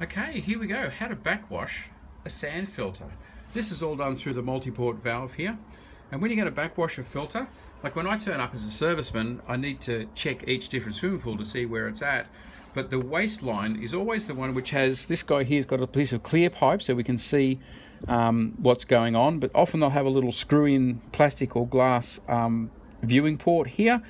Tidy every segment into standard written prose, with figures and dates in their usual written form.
Okay, here we go. How to backwash a sand filter. This is all done through the multi-port valve here. And when you're going to backwash a filter, like when I turn up as a serviceman, I need to check each different swimming pool to see where it's at. But the waistline is always the one which has, this guy here's got a piece of clear pipe so we can see what's going on. But often they'll have a little screw-in plastic or glass viewing port here.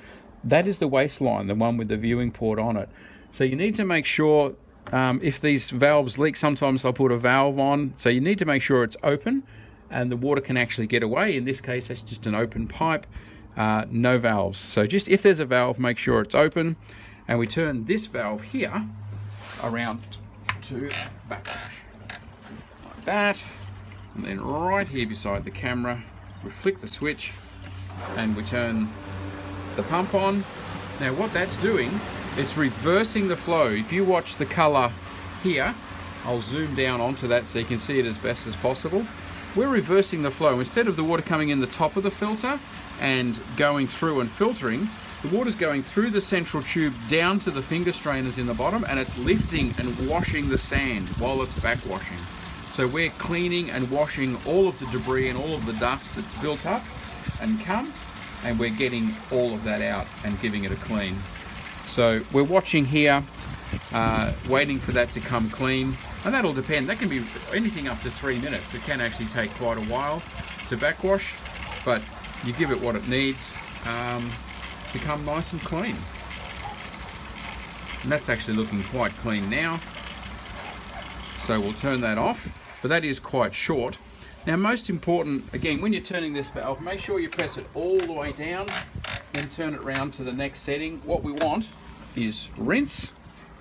That is the waistline, the one with the viewing port on it. So you need to make sure, if these valves leak, sometimes they'll put a valve on. So you need to make sure it's open and the water can actually get away. In this case, that's just an open pipe, no valves. So just if there's a valve, make sure it's open. And we turn this valve here around to backwash, like that. And then right here beside the camera, we flick the switch and we turn the pump on. Now what that's doing, it's reversing the flow. If you watch the color here, I'll zoom down onto that so you can see it as best as possible. We're reversing the flow. Instead of the water coming in the top of the filter and going through and filtering, the water's going through the central tube down to the finger strainers in the bottom, and it's lifting and washing the sand while it's backwashing. So we're cleaning and washing all of the debris and all of the dust that's built up and come, and we're getting all of that out and giving it a clean. So we're watching here, waiting for that to come clean, and that'll depend. That can be anything up to 3 minutes. It can actually take quite a while to backwash, but you give it what it needs to come nice and clean. And that's actually looking quite clean now. So we'll turn that off, but that is quite short. Now most important, again, when you're turning this valve, make sure you press it all the way down, then turn it around to the next setting. What we want is rinse,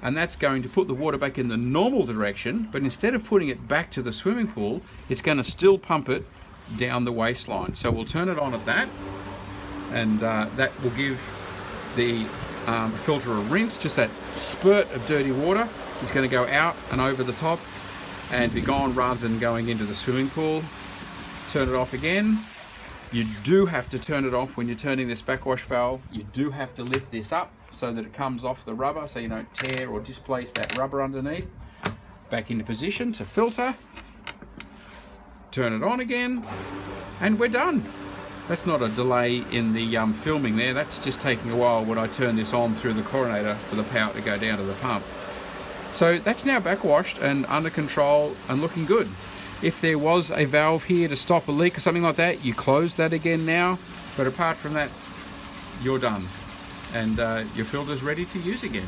and that's going to put the water back in the normal direction, but instead of putting it back to the swimming pool, it's going to still pump it down the waistline. So we'll turn it on at that, and that will give the filter a rinse. Just that spurt of dirty water is going to go out and over the top and be gone rather than going into the swimming pool. Turn it off again. You do have to turn it off when you're turning this backwash valve. You do have to lift this up so that it comes off the rubber so you don't tear or displace that rubber underneath. Back into position to filter. Turn it on again, and we're done. That's not a delay in the filming there. That's just taking a while when I turn this on through the chlorinator for the power to go down to the pump. So that's now backwashed and under control and looking good. If there was a valve here to stop a leak or something like that, you close that again now. But apart from that, you're done. And your filter's ready to use again.